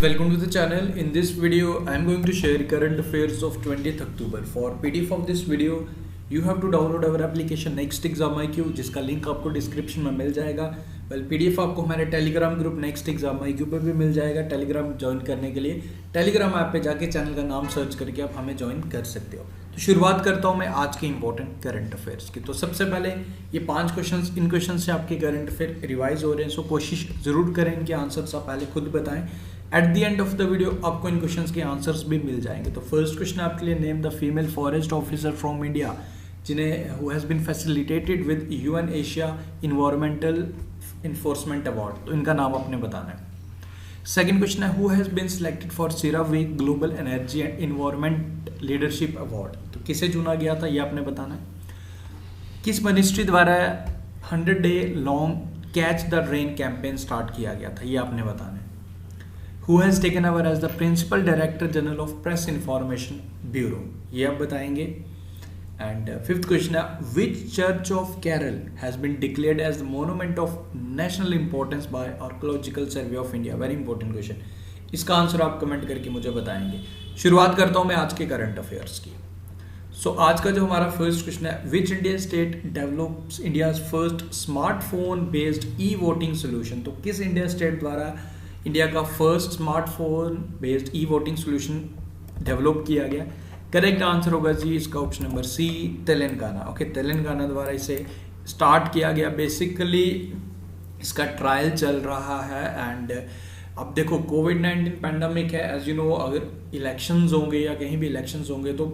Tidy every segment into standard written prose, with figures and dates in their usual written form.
welcome to the channel. In this video, I am going to share current affairs of 20th October. For PDF of this video, you have to download our application Next Exam IQ, जिसका link आपको description में मिल जाएगा. PDF आपको हमारे Telegram group next exam IQ पर भी मिल जाएगा. Telegram join करने के लिए टेलीग्राम ऐप पे जाके चैनल का नाम सर्च करके आप हमें ज्वाइन कर सकते हो. तो शुरुआत करता हूँ मैं आज के इंपॉर्टेंट करंट अफेयर्स की. तो सबसे पहले ये 5 क्वेश्चंस, इन क्वेश्चन से आपके करंट अफेयर रिवाइज हो रहे हैं. सो कोशिश ज़रूर करें इनके आंसर्स आप पहले खुद बताएं. At the end of the video आपको इन क्वेश्चंस के आंसर्स भी मिल जाएंगे. तो फर्स्ट क्वेश्चन आपके लिए, name the female forest officer from India जिन्हें who has been facilitated with UN Asia environmental enforcement award. तो इनका नाम आपने बताना है. सेकंड क्वेश्चन है, who has been selected for CERAWeek global energy and environment leadership award. तो किसे चुना गया था ये आपने बताना है. किस मिनिस्ट्री द्वारा 100 day long catch the rain campaign start किया गया था ये आपने बताना है. Who has taken over as the Principal Director General of Press Information Bureau, ये आप बताएंगे. एंड फिफ्थ क्वेश्चन है, which Church of Kerala has been declared as the monument of national importance by Archaeological Survey of India. Very important question. इसका answer आप comment करके मुझे बताएंगे. शुरुआत करता हूँ मैं आज के करंट अफेयर्स की. आज का जो हमारा फर्स्ट क्वेश्चन है, which India state develops India's first smartphone based e voting solution. तो किस इंडिया स्टेट द्वारा इंडिया का first smartphone based e voting solution develop किया गया. करेक्ट आंसर होगा जी इसका option number C, Telangana. Okay, Telangana द्वारा इसे स्टार्ट किया गया. बेसिकली इसका ट्रायल चल रहा है. एंड अब देखो कोविड-19 पैंडमिक है, एज यू नो. अगर इलेक्शंस होंगे या कहीं भी इलेक्शंस होंगे तो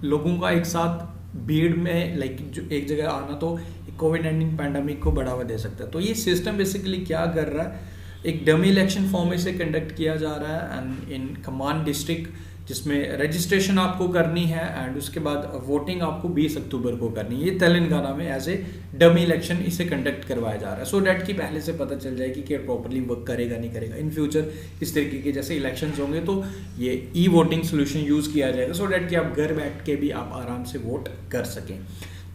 लोगों का एक साथ भीड़ में जो एक जगह आना तो कोविड-19 पैंडमिक को बढ़ावा दे सकता है. तो ये सिस्टम बेसिकली क्या कर रहा है, एक डमी इलेक्शन फॉर्म में से कंडक्ट किया जा रहा है. एंड इन कमान डिस्ट्रिक्ट जिसमें रजिस्ट्रेशन आपको करनी है एंड उसके बाद वोटिंग आपको 20 अक्टूबर को करनी है. ये तेलंगाना में एज ए डमी इलेक्शन इसे कंडक्ट करवाया जा रहा है. सो डैट कि पहले से पता चल जाए कि प्रॉपरली वर्क करेगा नहीं करेगा. इन फ्यूचर इस तरीके के जैसे इलेक्शंस होंगे तो ये ई वोटिंग सोल्यूशन यूज़ किया जाएगा. सो डैट कि आप घर बैठ के भी आप आराम से वोट कर सकें.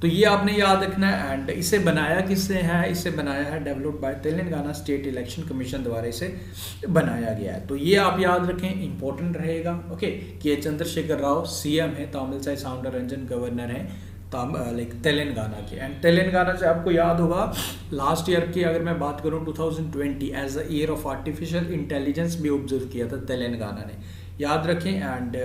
तो ये आपने याद रखना है. एंड इसे बनाया किससे है, इसे बनाया है developed by Telangana state election commission द्वारा इसे बनाया गया है. तो ये आप याद रखें, इंपॉर्टेंट रहेगा. ओके, के चंद्रशेखर राव CM है, तामिलसाई साउंडररंजन गवर्नर हैं तेलंगाना के. एंड तेलंगाना से आपको याद होगा लास्ट ईयर की अगर मैं बात करूं 2020 as a year of artificial intelligence भी ऑब्जर्व किया था तेलंगाना ने, याद रखें. एंड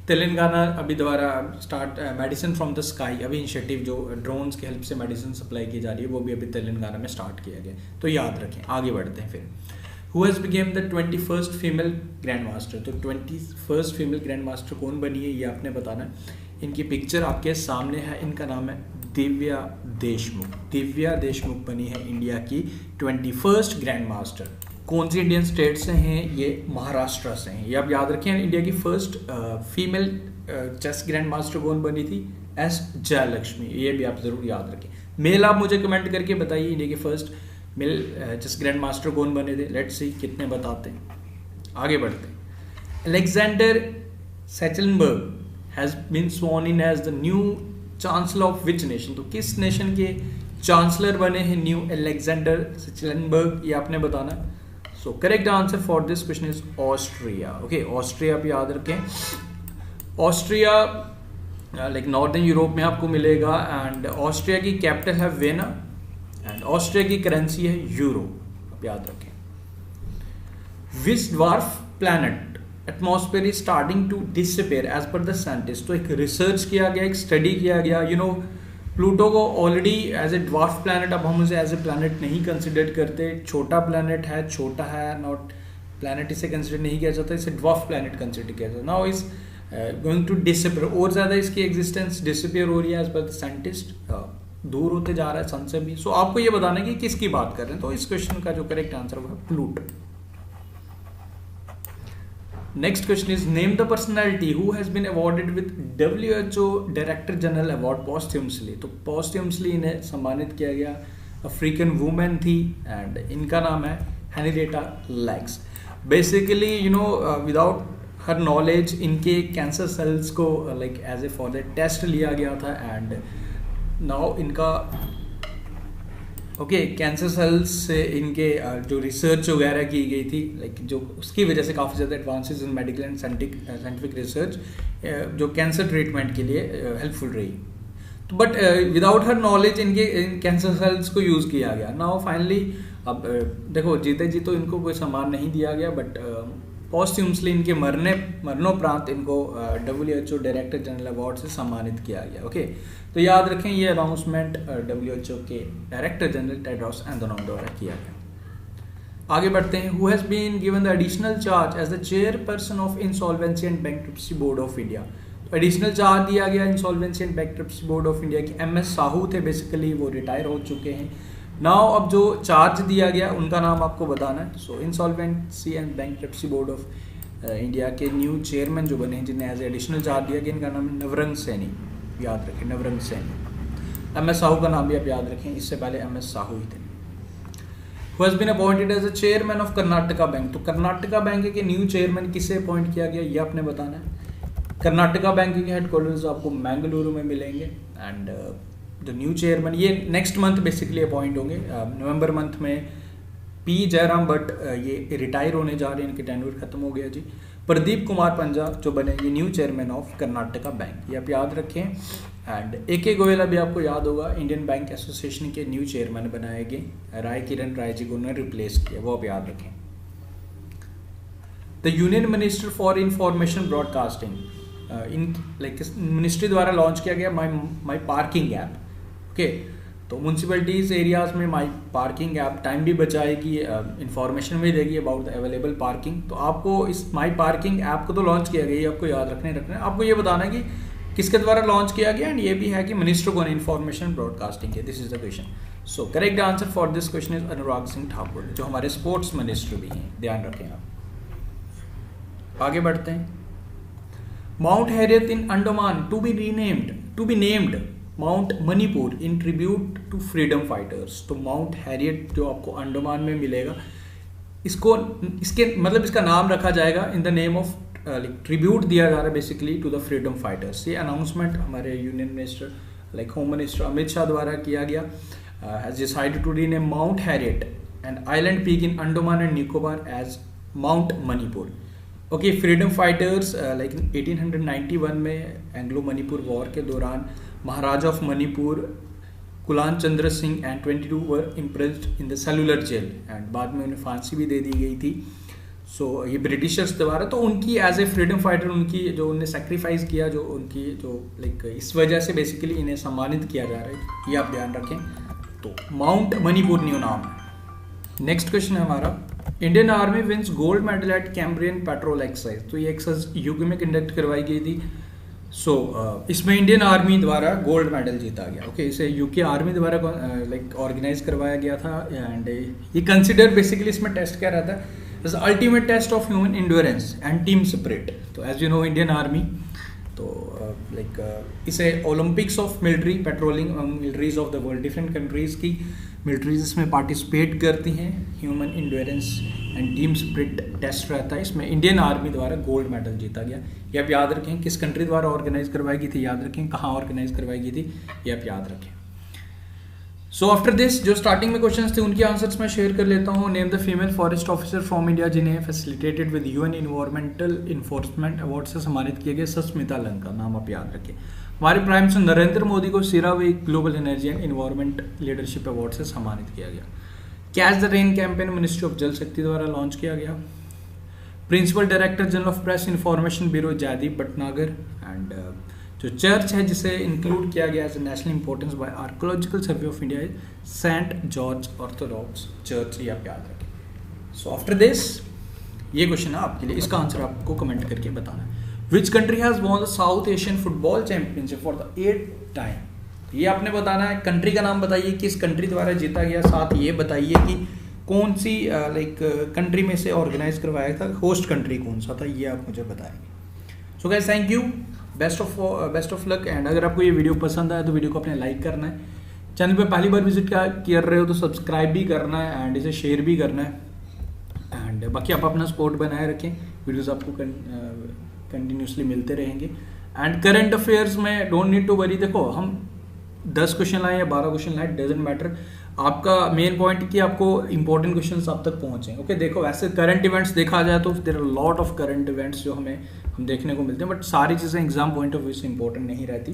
तेलंगाना अभी द्वारा start medicine from the sky अभी इनिशिएटिव जो ड्रोन्स की हेल्प से मेडिसिन सप्लाई की जा रही है वो भी अभी तेलंगाना में स्टार्ट किया गया. तो याद रखें. आगे बढ़ते हैं फिर. Who has became the 21st female grand master. तो 21st फीमेल ग्रैंड मास्टर कौन बनी है ये आपने बताना है. इनकी पिक्चर आपके सामने है. इनका नाम है दिव्या देशमुख. दिव्या देशमुख बनी है इंडिया की 21st ग्रैंड मास्टर. कौन सी इंडियन स्टेट से हैं ये, महाराष्ट्र से हैं. ये आप याद रखें. इंडिया की first female chess grandmaster कौन बनी थी, S जयलक्ष्मी. ये भी आप जरूर याद रखें. मेल आप मुझे कमेंट करके बताइए इंडिया के first male chess grandmaster कौन बने थे. लेट्स सी कितने बताते हैं. आगे बढ़ते हैं. Alexander Schallenberg has been sworn in as the new chancellor of which nation. तो किस नेशन के चांसलर बने हैं न्यू अलेक्जेंडर सेचलनबर्ग, ये आपने बताना है. So correct answer for this question is Austria. Okay, Austria आप याद रखें. ऑस्ट्रिया नॉर्दर्न यूरोप में आपको मिलेगा. एंड ऑस्ट्रिया की कैपिटल है वेना. एंड ऑस्ट्रिया की करेंसी है यूरो, आप याद रखें. Which dwarf planet atmosphere is starting to disappear as per the scientist. तो एक रिसर्च किया गया, एक स्टडी किया गया. यू नो प्लूटो को already as a dwarf planet, अब हम उसे एज ए प्लैनेट नहीं कंसिडर करते. छोटा प्लैनेट है, छोटा है, नॉट प्लैनेट इसे कंसिडर नहीं किया जाता. इसे ड्वार्फ प्लैनेट कंसिडर किया जाता. Now is going to disappear. और ज़्यादा इसकी एग्जिस्टेंस डिसअपीयर हो रही है एज पर द साइंटिस्ट. दूर होते जा रहा है सन से भी. सो आपको ये बताना है कि किसकी बात कर रहे हैं. तो इस क्वेश्चन का जो करेक्ट आंसर होगा Pluto. Next question is, name the personality who has been awarded with WHO director general award posthumously. तो पोस्ट्यूमसली इन्हें सम्मानित किया गया. अफ्रीकन वुमेन थी एंड इनका नाम है Henrietta Lacks. Basically you know without her knowledge इनके कैंसर सेल्स को as a for the test लिया गया था. एंड नाउ इनका ओके, कैंसर सेल्स से इनके जो रिसर्च वगैरह की गई थी, लाइक जो उसकी वजह से काफ़ी ज़्यादा advances in medical and scientific research जो कैंसर ट्रीटमेंट के लिए हेल्पफुल रही। तो बट विदाउट हर नॉलेज इनके इन कैंसर सेल्स को यूज़ किया गया। नाउ फाइनली अब देखो जीते जी तो इनको कोई सम्मान नहीं दिया गया, बट पॉस्ट्यूम्सली इनके मरणोपरांत इनको WHO डायरेक्टर जनरल अवार्ड से सम्मानित किया गया। ओके, तो याद रखें ये अनाउंसमेंट WHO के डायरेक्टर जनरल टेड्रोस एधनोम द्वारा किया गया। आगे बढ़ते हैं। Who has been given the additional charge as the chairperson of insolvency and bankruptcy board of India. तो एडिशनल चार्ज दिया गया insolvency and bankruptcy board of India की MS साहू थे, बेसिकली वो रिटायर हो चुके हैं। नाउ अब जो चार्ज दिया गया उनका नाम आपको बताना है। So insolvency and bankruptcy board of India के न्यू चेयरमैन जो बने हैं, जिन्हें एज एडिशनल चार्ज दिया गया, इनका नाम है नवरंग सैनी। याद रखें, नवरंग सैनी। MS साहू का नाम भी आप याद रखें, इससे पहले MS साहू ही थे। Who has been appointed as a chairman of Karnataka bank. तो कर्नाटका बैंक के न्यू चेयरमैन किसे अपॉइंट किया गया, ये आपने बताना है। कर्नाटका बैंक के हेडक्वार्टर्स आपको मैंगलुरु में मिलेंगे एंड द न्यू चेयरमैन ये नेक्स्ट मंथ बेसिकली अपॉइंट होंगे। नवंबर मंथ में P जयराम भट्ट ये रिटायर होने जा रहे हैं, इनके टेन्योर खत्म हो गया जी। प्रदीप कुमार पंजा जो बने ये new chairman of Karnataka bank, ये आप याद रखें। एंड AK गोयल भी आपको याद होगा, इंडियन बैंक एसोसिएशन के न्यू चेयरमैन बनाए गए। राय किरण राय जी को उन्होंने रिप्लेस किया, वो आप याद रखें। The union minister for information broadcasting, in like ministry द्वारा लॉन्च किया गया माई पार्किंग ऐप। ओके, तो म्यूनसिपैलिटीज एरियाज में माई पार्किंग ऐप टाइम भी बचाएगी, इंफॉर्मेशन भी देगी अबाउट द अवेलेबल पार्किंग। तो आपको इस माई पार्किंग ऐप को तो लॉन्च किया गया, ये आपको याद रखना है। आपको ये बताना है कि किसके द्वारा लॉन्च किया गया, एंड ये भी है कि मिनिस्टर को इंफॉर्मेशन ब्रॉडकास्टिंग के। This is the question. So correct answer for this question is Anurag Singh Thakur, जो हमारे स्पोर्ट्स मिनिस्टर भी हैं, ध्यान रखें आप। आगे बढ़ते हैं। Mount Harriet in Andaman to be named Mount Manipur in tribute to freedom fighters. तो माउंट हैरियट जो आपको अंडमान में मिलेगा, इसके मतलब इसका नाम रखा जाएगा in the name of tribute दिया जा रहा है basically to the freedom fighters. ये अनाउंसमेंट हमारे union minister like home minister Amit Shah द्वारा किया गया। Has decided to rename Mount Harriet and island peak in Andaman and Nicobar as Mount Manipur. Okay, freedom fighters like 1891 में एंग्लो मणिपुर वॉर के दौरान Maharaja of Manipur Kulan Chandra Singh and 22 were imprisoned in the cellular jail, and बाद में उन्हें फांसी भी दे दी गई थी। सो ये ब्रिटिशर्स द्वारा, तो उनकी एज ए फ्रीडम फाइटर उनकी जो उन्हें सेक्रीफाइस किया, जो उनकी जो लाइक इस वजह से बेसिकली इन्हें सम्मानित किया जा रहा है, ये आप ध्यान रखें। तो माउंट मणिपुर न्यू नाम है। नेक्स्ट क्वेश्चन है हमारा, Indian army wins gold medal at Cambrian patrol exercise. तो ये एक्सरसाइज यूके में कंडक्ट करवाई गई थी। सो इसमें इंडियन आर्मी द्वारा गोल्ड मेडल जीता गया। ओके, इसे यूके आर्मी द्वारा लाइक ऑर्गेनाइज करवाया गया था, एंड ये कंसिडर बेसिकली इसमें टेस्ट क्या रहता है, is ultimate test of human endurance and team spirit. तो as you know Indian army तो लाइक इसे Olympics of military patrolling militaries of the world, different countries की मिलिट्रीज इसमें पार्टिसिपेट करती हैं। Human endurance and team spirit test रहता है, इसमें इंडियन आर्मी द्वारा गोल्ड मेडल जीता गया। ये आप याद रखें, किस कंट्री द्वारा ऑर्गेनाइज करवाई गई थी याद रखें, कहाँ ऑर्गेनाइज करवाई गई थी ये आप याद रखें। सो आफ्टर दिस जो स्टार्टिंग में क्वेश्चंस थे उनके आंसर्स मैं शेयर कर लेता हूँ। Name the female forest officer from India जिन्हें facilitated with UN environmental enforcement award से सम्मानित किया गया, सस्मिता लंका, नाम आप याद रखें। हमारे प्राइम मिनिस्टर नरेंद्र मोदी को CERAWeek global energy and environment leadership award से सम्मानित किया गया। Catch the rain campaign ministry of Jal Shakti द्वारा लॉन्च किया गया। Principal director general of press information bureau Jaydeep Bhatnagar. And जो चर्च है जिसे इंक्लूड किया गया as national importance by archaeological survey of India Saint George orthodox church, ये आप याद रखें। सो आफ्टर दिस ये क्वेश्चन है आपके लिए, इसका आंसर आपको कमेंट करके बताना है। Which country has won the south Asian football championship for the 8th time. ये आपने बताना है, कंट्री का नाम बताइए, किस कंट्री द्वारा जीता गया, साथ ये बताइए कि कौन सी लाइक कंट्री में से ऑर्गेनाइज करवाया था, होस्ट कंट्री कौन सा था, ये आप मुझे बताएंगे। So guys thank you, best of luck. And अगर आपको ये वीडियो पसंद आया तो वीडियो को अपने लाइक करना है, चैनल पे पहली बार विजिट कर रहे हो तो सब्सक्राइब भी करना है एंड इसे शेयर भी करना है। एंड बाकी आप अपना सपोर्ट बनाए रखें, वीडियोस आपको कंटिन्यूसली मिलते रहेंगे। एंड करंट अफेयर्स में डोंट नीड टू वरी, देखो हम 10 क्वेश्चन लाए या 12 क्वेश्चन लाए, डजेंट मैटर। आपका मेन पॉइंट कि आपको इंपॉर्टेंट क्वेश्चंस आप तक पहुंचे। ओके देखो वैसे करंट इवेंट्स देखा जाए तो there are lot of current events जो हम देखने को मिलते हैं, बट सारी चीज़ें एग्जाम पॉइंट ऑफ व्यू से इंपॉर्टेंट नहीं रहती।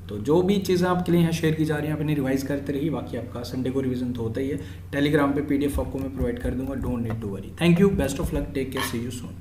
तो जो भी चीज़ें आपके लिए यहाँ शेयर की जा रही हैं आप इन्हें रिवाइज करते रहिए। बाकी आपका संडे को रिवीजन तो होता ही है। टेलीग्राम पे PDF आपको मैं प्रोवाइड कर दूंगा, don't need to worry. Thank you, best of luck, take care, see you soon.